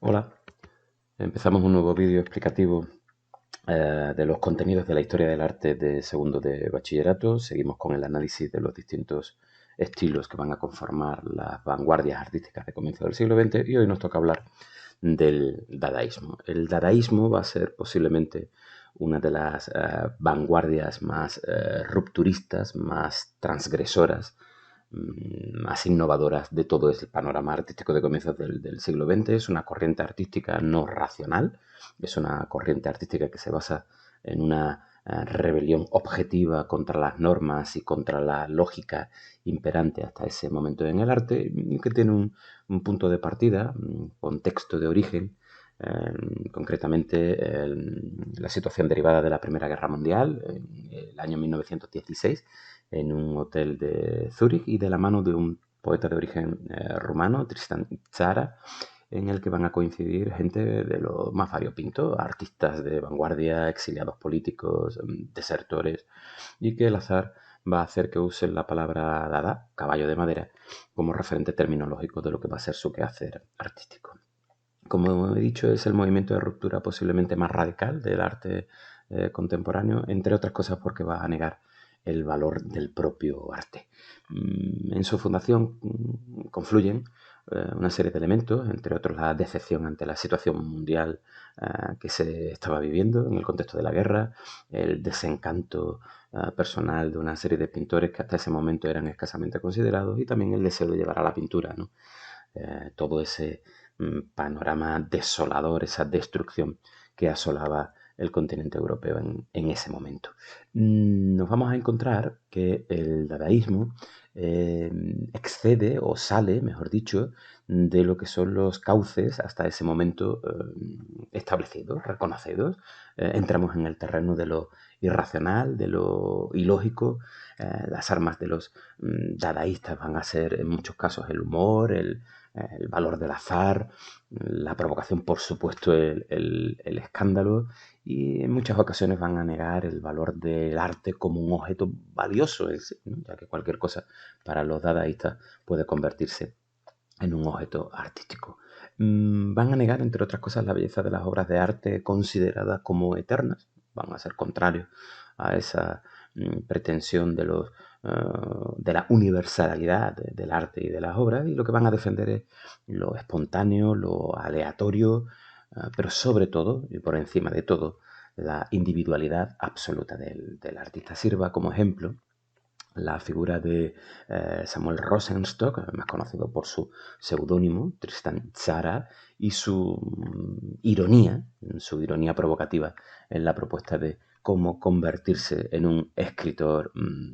Hola, empezamos un nuevo vídeo explicativo de los contenidos de la historia del arte de segundo de bachillerato. Seguimos con el análisis de los distintos estilos que van a conformar las vanguardias artísticas de comienzo del siglo XX y hoy nos toca hablar del dadaísmo. El dadaísmo va a ser posiblemente una de las vanguardias más rupturistas, más transgresoras, más innovadoras de todo el panorama artístico de comienzos del siglo XX. Es una corriente artística no racional, es una corriente artística que se basa en una rebelión objetiva contra las normas y contra la lógica imperante hasta ese momento en el arte, que tiene un punto de partida, un contexto de origen, concretamente la situación derivada de la Primera Guerra Mundial, en el año 1916, en un hotel de Zúrich y de la mano de un poeta de origen rumano, Tristan Tzara, en el que van a coincidir gente de lo más variopinto, artistas de vanguardia, exiliados políticos, desertores, y que el azar va a hacer que usen la palabra dada, caballo de madera, como referente terminológico de lo que va a ser su quehacer artístico. Como he dicho, es el movimiento de ruptura posiblemente más radical del arte contemporáneo, entre otras cosas porque va a negar el valor del propio arte. En su fundación confluyen una serie de elementos, entre otros la decepción ante la situación mundial que se estaba viviendo en el contexto de la guerra, el desencanto personal de una serie de pintores que hasta ese momento eran escasamente considerados y también el deseo de llevar a la pintura, ¿no? Todo ese panorama desolador, esa destrucción que asolaba el continente europeo en ese momento. Nos vamos a encontrar que el dadaísmo excede o sale, mejor dicho, de lo que son los cauces hasta ese momento establecidos, reconocidos. Entramos en el terreno de lo irracional, de lo ilógico. Las armas de los dadaístas van a ser en muchos casos el humor, el valor del azar, la provocación, por supuesto, el escándalo, y en muchas ocasiones van a negar el valor del arte como un objeto valioso en sí, ¿no? Ya que cualquier cosa para los dadaístas puede convertirse en un objeto artístico. Van a negar, entre otras cosas, la belleza de las obras de arte consideradas como eternas, van a ser contrarios a esa pretensión de la universalidad del arte y de las obras, y lo que van a defender es lo espontáneo, lo aleatorio, pero sobre todo, y por encima de todo, la individualidad absoluta del artista. Sirva como ejemplo la figura de Samuel Rosenstock, más conocido por su seudónimo, Tristan Tzara, y su ironía provocativa en la propuesta de cómo convertirse en un escritor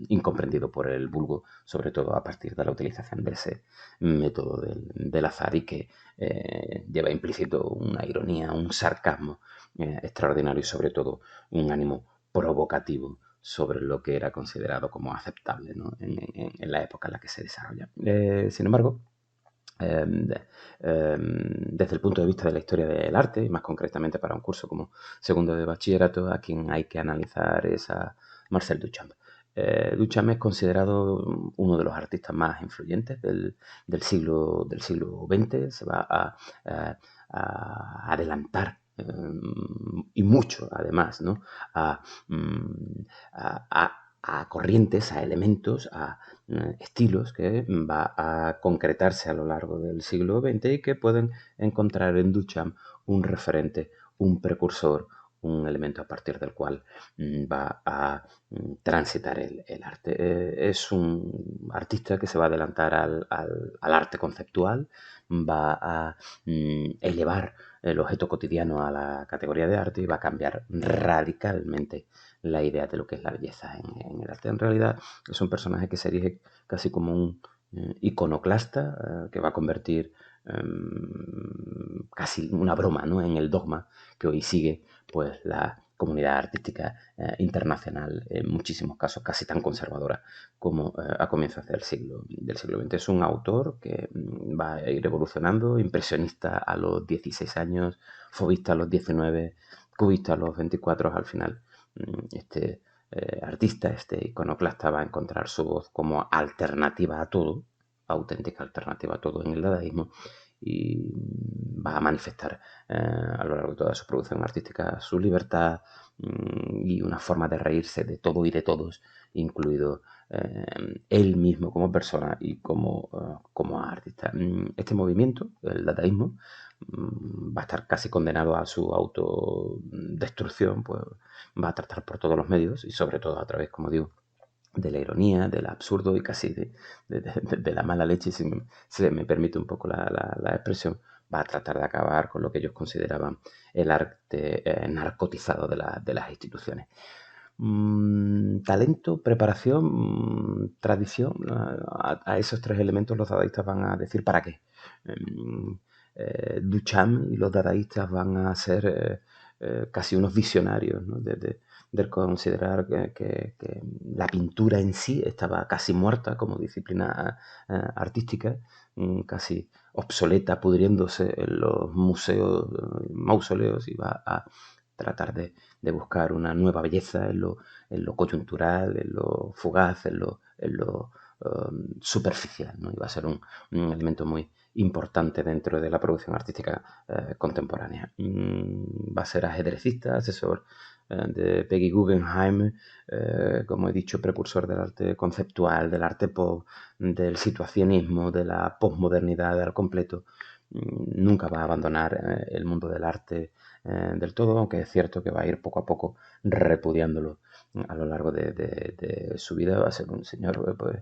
incomprendido por el vulgo, sobre todo a partir de la utilización de ese método del azar y que lleva implícito una ironía, un sarcasmo extraordinario y sobre todo un ánimo provocativo sobre lo que era considerado como aceptable, ¿no? en la época en la que se desarrolla. Sin embargo, desde el punto de vista de la historia del arte, y más concretamente para un curso como segundo de bachillerato, a quien hay que analizar es a Marcel Duchamp. Duchamp es considerado uno de los artistas más influyentes del siglo XX. Se va a adelantar y mucho, además, ¿no? a, mm, a corrientes, a elementos, a estilos que va a concretarse a lo largo del siglo XX y que pueden encontrar en Duchamp un referente, un precursor, un elemento a partir del cual va a transitar el arte. Es un artista que se va a adelantar al arte conceptual, va a elevar el objeto cotidiano a la categoría de arte y va a cambiar radicalmente la idea de lo que es la belleza en el arte. En realidad es un personaje que se erige casi como un iconoclasta que va a convertir casi una broma, ¿no? en el dogma que hoy sigue pues la comunidad artística internacional, en muchísimos casos casi tan conservadora como a comienzos del siglo XX. Es un autor que va a ir evolucionando, impresionista a los 16 años, fobista a los 19, cubista a los 24 al final. Este artista, este iconoclasta, va a encontrar su voz como alternativa a todo, auténtica alternativa a todo en el dadaísmo, y va a manifestar a lo largo de toda su producción artística su libertad y una forma de reírse de todo y de todos, incluido él mismo como persona y como artista. Este movimiento, el dadaísmo, va a estar casi condenado a su autodestrucción, pues va a tratar por todos los medios y sobre todo a través, como digo, de la ironía, del absurdo y casi de la mala leche, si se me permite un poco la expresión, va a tratar de acabar con lo que ellos consideraban el arte narcotizado de las instituciones. Talento, preparación, tradición, a esos tres elementos los dadaístas van a decir ¿para qué? Duchamp y los dadaístas van a ser casi unos visionarios, ¿no? De considerar que la pintura en sí estaba casi muerta como disciplina artística, casi obsoleta, pudriéndose en los museos, mausoleos, y va a tratar de buscar una nueva belleza en lo coyuntural, en lo fugaz, en lo superficial, ¿no? Y va a ser un elemento muy importante dentro de la producción artística contemporánea. Va a ser ajedrecista, asesor de Peggy Guggenheim, como he dicho, precursor del arte conceptual, del arte pop, del situacionismo, de la posmodernidad al completo. Nunca va a abandonar el mundo del arte del todo, aunque es cierto que va a ir poco a poco repudiándolo a lo largo de su vida. Va a ser un señor pues,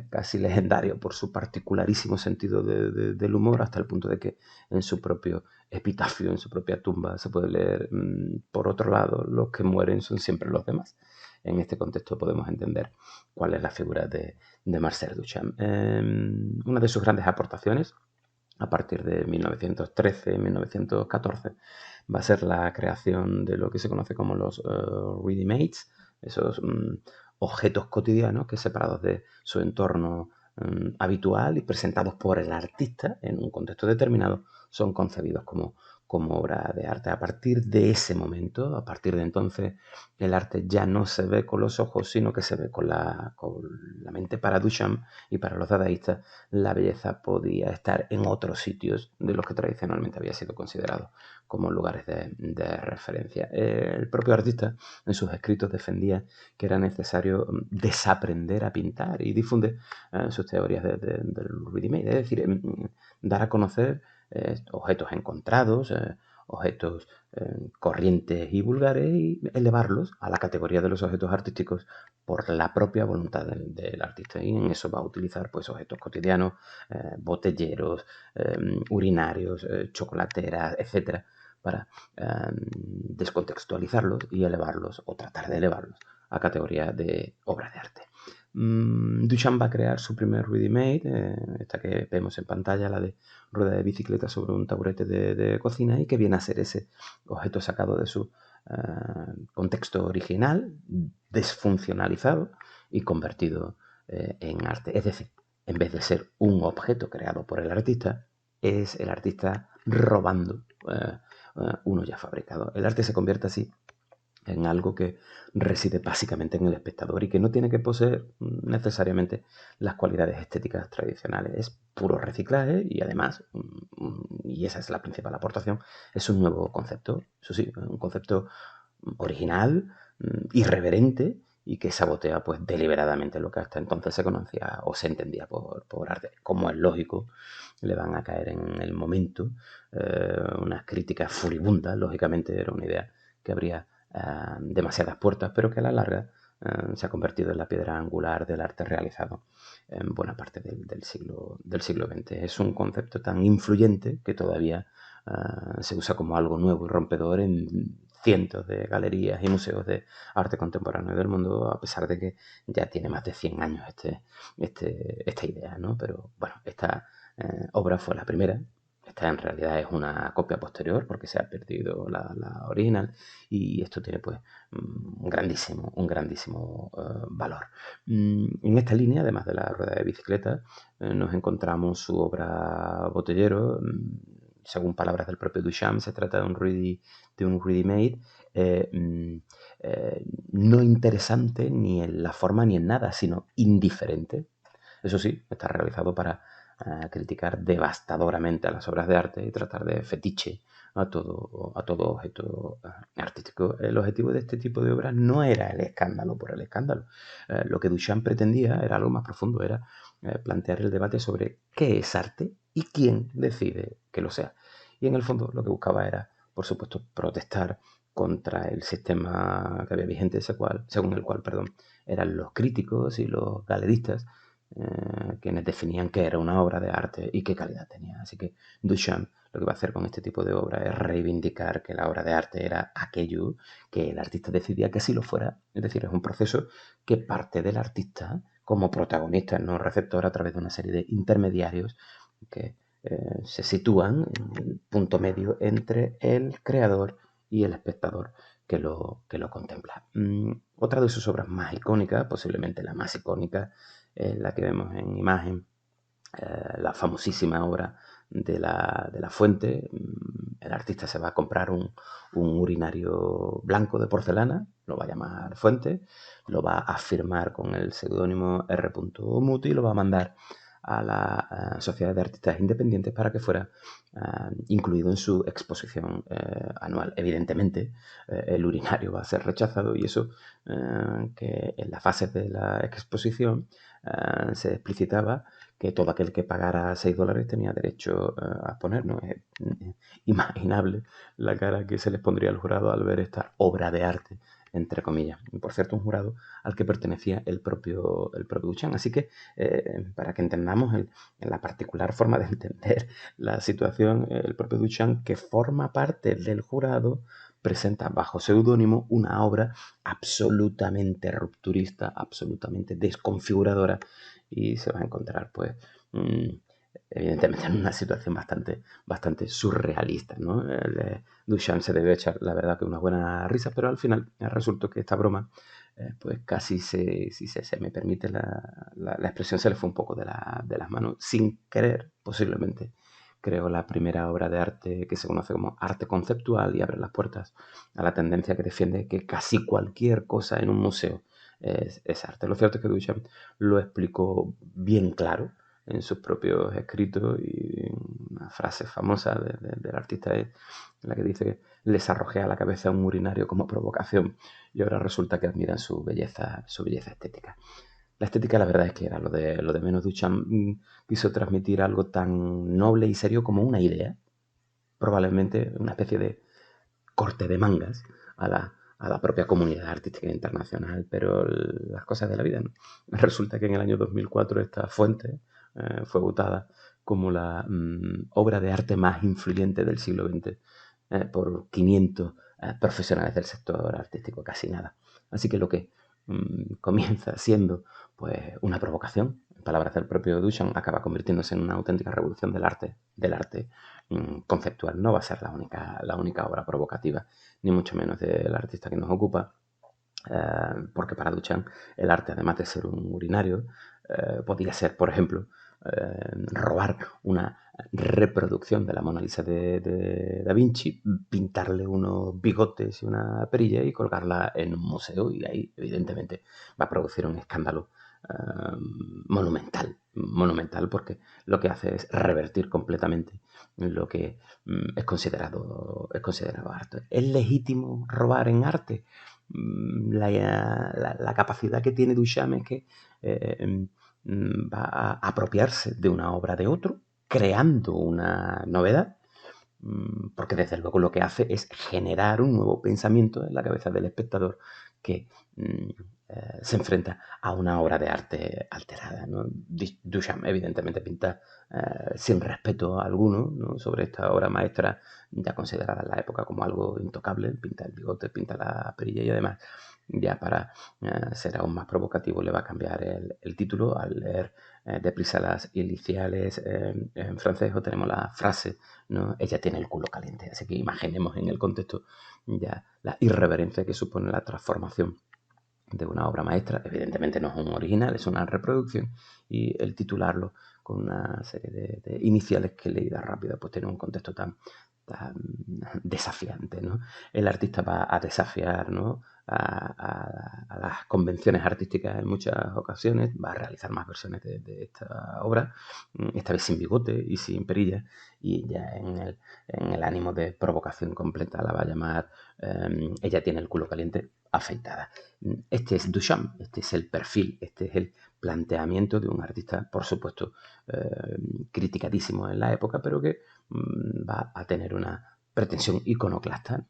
casi legendario por su particularísimo sentido del humor, hasta el punto de que en su propio epitafio, en su propia tumba, se puede leer, por otro lado, los que mueren son siempre los demás. En este contexto podemos entender cuál es la figura de Marcel Duchamp. Una de sus grandes aportaciones, a partir de 1913-1914, va a ser la creación de lo que se conoce como los ready-mades, esos objetos cotidianos que, separados de su entorno habitual y presentados por el artista en un contexto determinado, son concebidos como obra de arte. A partir de ese momento, a partir de entonces, el arte ya no se ve con los ojos, sino que se ve con la mente. Para Duchamp y para los dadaístas, la belleza podía estar en otros sitios de los que tradicionalmente había sido considerado como lugares de referencia. El propio artista en sus escritos defendía que era necesario desaprender a pintar y difunde sus teorías del ready-made, es decir, dar a conocer objetos encontrados, objetos corrientes y vulgares, y elevarlos a la categoría de los objetos artísticos por la propia voluntad del artista. Y en eso va a utilizar pues objetos cotidianos, botelleros, urinarios, chocolateras, etcétera, para descontextualizarlos y elevarlos, o tratar de elevarlos, a categoría de obra de arte. Duchamp va a crear su primer ready-made, esta que vemos en pantalla, la de rueda de bicicleta sobre un taburete de cocina, y que viene a ser ese objeto sacado de su contexto original, desfuncionalizado y convertido en arte. Es decir, en vez de ser un objeto creado por el artista, es el artista robando uno ya fabricado. El arte se convierte así en algo que reside básicamente en el espectador y que no tiene que poseer necesariamente las cualidades estéticas tradicionales. Es puro reciclaje y además, y esa es la principal aportación, es un nuevo concepto, eso sí, un concepto original, irreverente, y que sabotea pues deliberadamente lo que hasta entonces se conocía o se entendía por arte. Como es lógico, le van a caer en el momento unas críticas furibundas. Lógicamente era una idea que abría demasiadas puertas, pero que a la larga se ha convertido en la piedra angular del arte realizado en buena parte del siglo XX. Es un concepto tan influyente que todavía se usa como algo nuevo y rompedor en cientos de galerías y museos de arte contemporáneo del mundo, a pesar de que ya tiene más de 100 años esta idea, ¿no? Pero bueno, esta obra fue la primera. Esta en realidad es una copia posterior porque se ha perdido la original, y esto tiene pues un grandísimo valor. En esta línea, además de la rueda de bicicleta, nos encontramos su obra Botellero. Según palabras del propio Duchamp, se trata de un ready-made no interesante ni en la forma ni en nada, sino indiferente. Eso sí, está realizado para criticar devastadoramente a las obras de arte y tratar de fetiche a todo objeto artístico. El objetivo de este tipo de obras no era el escándalo por el escándalo. Lo que Duchamp pretendía era algo más profundo, era plantear el debate sobre qué es arte y quién decide que lo sea. Y en el fondo lo que buscaba era, por supuesto, protestar contra el sistema que había vigente, según el cual eran los críticos y los galeristas quienes definían qué era una obra de arte y qué calidad tenía. Así que Duchamp lo que va a hacer con este tipo de obra es reivindicar que la obra de arte era aquello que el artista decidía que sí lo fuera. Es decir, es un proceso que parte del artista como protagonista, no receptor, a través de una serie de intermediarios que se sitúan en el punto medio entre el creador y el espectador que lo contempla. Otra de sus obras más icónicas, posiblemente la más icónica, es la que vemos en imagen, la famosísima obra de la fuente. El artista se va a comprar un urinario blanco de porcelana, lo va a llamar Fuente, lo va a firmar con el seudónimo R. Muti y lo va a mandar a la Sociedad de Artistas Independientes para que fuera incluido en su exposición anual. Evidentemente, el urinario va a ser rechazado y eso que en las fases de la exposición se explicitaba que todo aquel que pagara $6 tenía derecho a exponer, ¿no? Es imaginable la cara que se les pondría al jurado al ver esta obra de arte, entre comillas. Y por cierto, un jurado al que pertenecía el propio Duchamp. Así que, para que entendamos la particular forma de entender la situación, el propio Duchamp, que forma parte del jurado, presenta bajo seudónimo una obra absolutamente rupturista, absolutamente desconfiguradora, y se va a encontrar, pues, evidentemente en una situación bastante surrealista, ¿no? Duchamp se debe echar, la verdad, que una buena risa, pero al final resultó que esta broma, pues casi si se me permite la expresión, se le fue un poco de las manos, sin querer, posiblemente. Creó la primera obra de arte que se conoce como arte conceptual y abre las puertas a la tendencia que defiende que casi cualquier cosa en un museo es arte. Lo cierto es que Duchamp lo explicó bien claro en sus propios escritos, y una frase famosa del artista es la que dice que les arrojé a la cabeza un urinario como provocación y ahora resulta que admiran su belleza estética. La estética, la verdad es que era lo de menos. Duchamp quiso transmitir algo tan noble y serio como una idea, probablemente una especie de corte de mangas a la propia comunidad artística internacional, pero las cosas de la vida, ¿no? Resulta que en el año 2004 esta fuente fue votada como la obra de arte más influyente del siglo XX por 500 profesionales del sector artístico, casi nada. Así que lo que comienza siendo, pues, una provocación, en palabras del propio Duchamp, acaba convirtiéndose en una auténtica revolución del arte conceptual. No va a ser la única obra provocativa, ni mucho menos del artista que nos ocupa, porque para Duchamp el arte, además de ser un urinario, podía ser, por ejemplo, robar una reproducción de la Mona Lisa de Da Vinci, pintarle unos bigotes y una perilla y colgarla en un museo, y ahí evidentemente va a producir un escándalo monumental, porque lo que hace es revertir completamente lo que es considerado arte. ¿Es legítimo robar en arte? La capacidad que tiene Duchamp es que va a apropiarse de una obra de otro, creando una novedad, porque desde luego lo que hace es generar un nuevo pensamiento en la cabeza del espectador que se enfrenta a una obra de arte alterada, ¿no? Duchamp evidentemente pinta sin respeto alguno, ¿no?, sobre esta obra maestra ya considerada en la época como algo intocable. Pinta el bigote, pinta la perilla, y además, ya para ser aún más provocativo, le va a cambiar el título. Al leer deprisa las iniciales en francés, o tenemos la frase, ¿no?, ella tiene el culo caliente. Así que imaginemos en el contexto ya la irreverencia que supone la transformación de una obra maestra. Evidentemente no es un original, es una reproducción, y el titularlo con una serie de iniciales que, leída rápida, pues tiene un contexto tan desafiante, ¿no? El artista va a desafiar, ¿no?, a las convenciones artísticas en muchas ocasiones, va a realizar más versiones de esta obra, esta vez sin bigote y sin perilla, y ya en el ánimo de provocación completa la va a llamar Ella tiene el culo caliente, afeitada. Este es Duchamp, este es el perfil, este es el planteamiento de un artista, por supuesto, criticadísimo en la época, pero que va a tener una pretensión iconoclasta,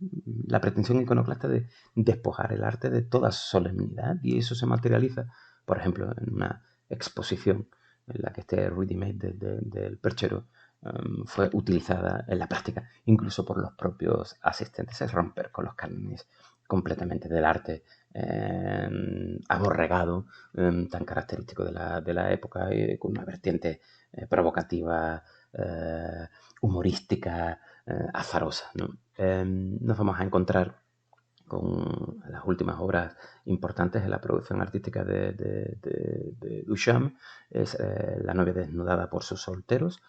la pretensión iconoclasta de despojar el arte de toda solemnidad, y eso se materializa, por ejemplo, en una exposición en la que este ready-made del perchero fue utilizada en la práctica, incluso por los propios asistentes. Es romper con los cánones completamente del arte aborregado, tan característico de la época, con una vertiente provocativa, humorística, azarosa, ¿no? Nos vamos a encontrar con las últimas obras importantes en la producción artística de Duchamp. Es La novia desnudada por sus solteros,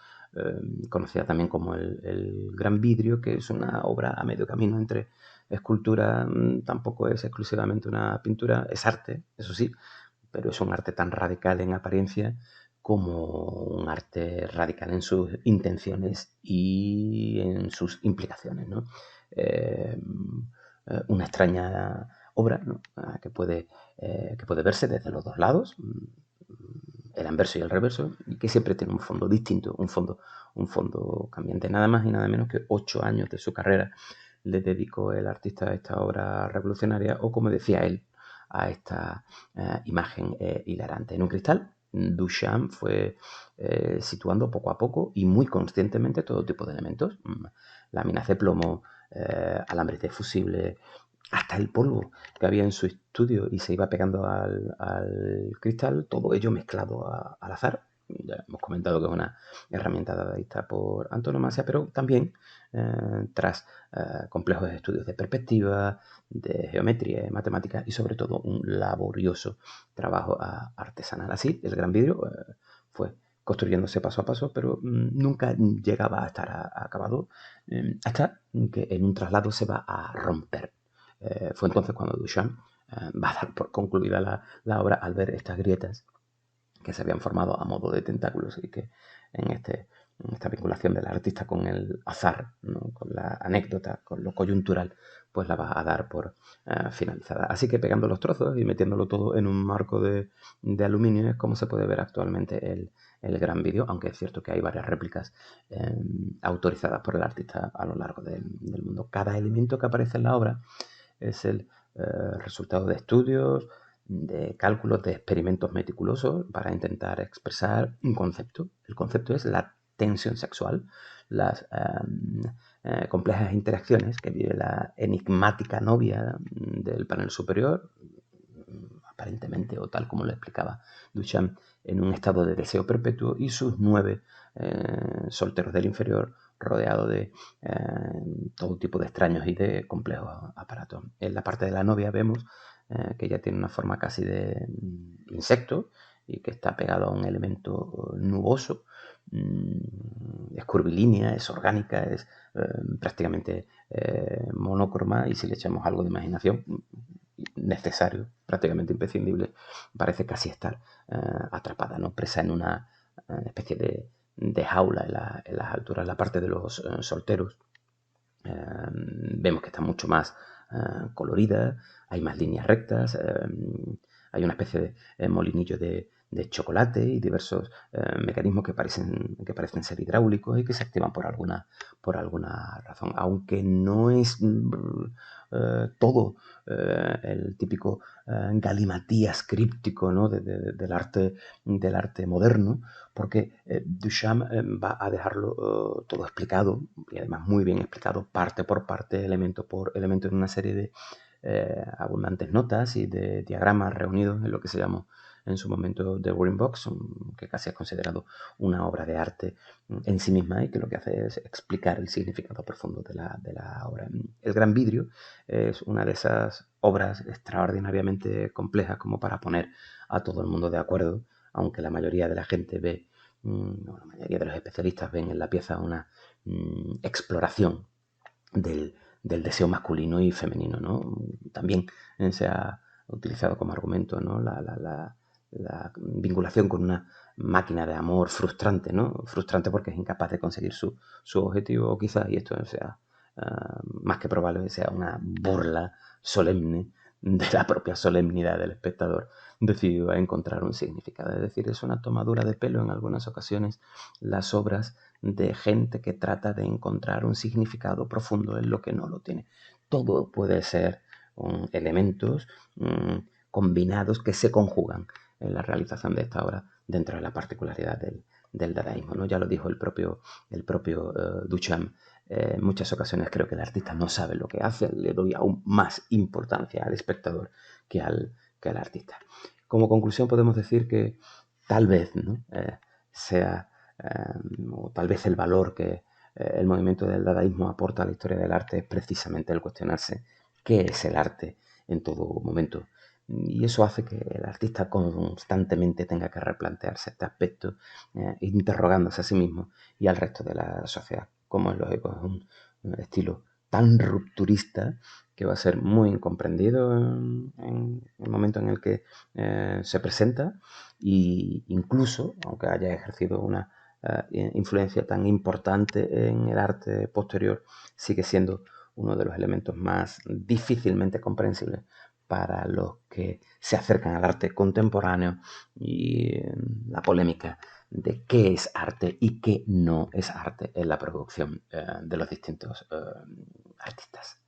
conocida también como el Gran Vidrio, que es una obra a medio camino entre escultura, tampoco es exclusivamente una pintura, es arte, eso sí, pero es un arte tan radical en apariencia como un arte radical en sus intenciones y en sus implicaciones, ¿no? Una extraña obra, ¿no?, que puede verse desde los dos lados, el anverso y el reverso, y que siempre tiene un fondo distinto, un fondo cambiante. Nada más y nada menos que 8 años de su carrera le dedicó el artista a esta obra revolucionaria, o como decía él, a esta imagen hilarante. En un cristal, Duchamp fue situando poco a poco y muy conscientemente todo tipo de elementos, láminas de plomo, alambres de fusible, hasta el polvo que había en su estudio y se iba pegando al cristal, todo ello mezclado al azar. Ya hemos comentado que es una herramienta dadaísta por antonomasia, pero también tras complejos estudios de perspectiva, de geometría, de matemáticas y sobre todo un laborioso trabajo artesanal. Así, el Gran Vidrio fue construyéndose paso a paso, pero nunca llegaba a estar acabado, hasta que en un traslado se va a romper. Fue entonces cuando Duchamp va a dar por concluida la obra al ver estas grietas que se habían formado a modo de tentáculos, y que en esta vinculación del artista con el azar, ¿no?, con la anécdota, con lo coyuntural, pues la va a dar por finalizada. Así que pegando los trozos y metiéndolo todo en un marco de aluminio es como se puede ver actualmente el Gran Vidrio, aunque es cierto que hay varias réplicas autorizadas por el artista a lo largo del mundo. Cada elemento que aparece en la obra es el resultado de estudios, de cálculos, de experimentos meticulosos para intentar expresar un concepto. El concepto es la tensión sexual, las complejas interacciones que vive la enigmática novia del panel superior, aparentemente, o tal como lo explicaba Duchamp, en un estado de deseo perpetuo, y sus 9 solteros del inferior, rodeado de todo tipo de extraños y de complejos aparatos. En la parte de la novia vemos que ella tiene una forma casi de insecto y que está pegado a un elemento nuboso. Es curvilínea, es orgánica, es prácticamente monócroma, y si le echamos algo de imaginación necesario, prácticamente imprescindible, parece casi estar atrapada, ¿no?, presa en una especie de jaula en las alturas. La parte de los solteros vemos que está mucho más colorida, hay más líneas rectas, hay una especie de molinillo de chocolate y diversos mecanismos que parecen ser hidráulicos y que se activan por alguna razón, aunque no es todo el típico galimatías críptico, ¿no?, del arte moderno, porque Duchamp va a dejarlo todo explicado, y además muy bien explicado, parte por parte, elemento por elemento, en una serie de abundantes notas y de diagramas reunidos en lo que se llamó en su momento The Green Box, que casi es considerado una obra de arte en sí misma, y que lo que hace es explicar el significado profundo de la obra. El Gran Vidrio es una de esas obras extraordinariamente complejas como para poner a todo el mundo de acuerdo, aunque la mayoría de la gente ve, la mayoría de los especialistas ven en la pieza una exploración del deseo masculino y femenino, ¿no? También se ha utilizado como argumento, ¿no? La vinculación con una máquina de amor frustrante, ¿no? Frustrante porque es incapaz de conseguir su objetivo, quizás, y esto sea más que probable que sea una burla solemne de la propia solemnidad del espectador decidido a encontrar un significado. Es decir, es una tomadura de pelo en algunas ocasiones las obras de gente que trata de encontrar un significado profundo en lo que no lo tiene. Todo puede ser elementos combinados que se conjugan en la realización de esta obra dentro de la particularidad del dadaísmo, ¿no? Ya lo dijo el propio Duchamp. En muchas ocasiones creo que el artista no sabe lo que hace, le doy aún más importancia al espectador que al artista. Como conclusión podemos decir que tal vez, ¿no? Sea o tal vez el valor que el movimiento del dadaísmo aporta a la historia del arte es precisamente el cuestionarse qué es el arte en todo momento. Y eso hace que el artista constantemente tenga que replantearse este aspecto, interrogándose a sí mismo y al resto de la sociedad. Como es lógico, es un estilo tan rupturista que va a ser muy incomprendido en el momento en el que se presenta, e incluso, aunque haya ejercido una influencia tan importante en el arte posterior, sigue siendo uno de los elementos más difícilmente comprensibles para los que se acercan al arte contemporáneo y la polémica de qué es arte y qué no es arte en la producción de los distintos artistas.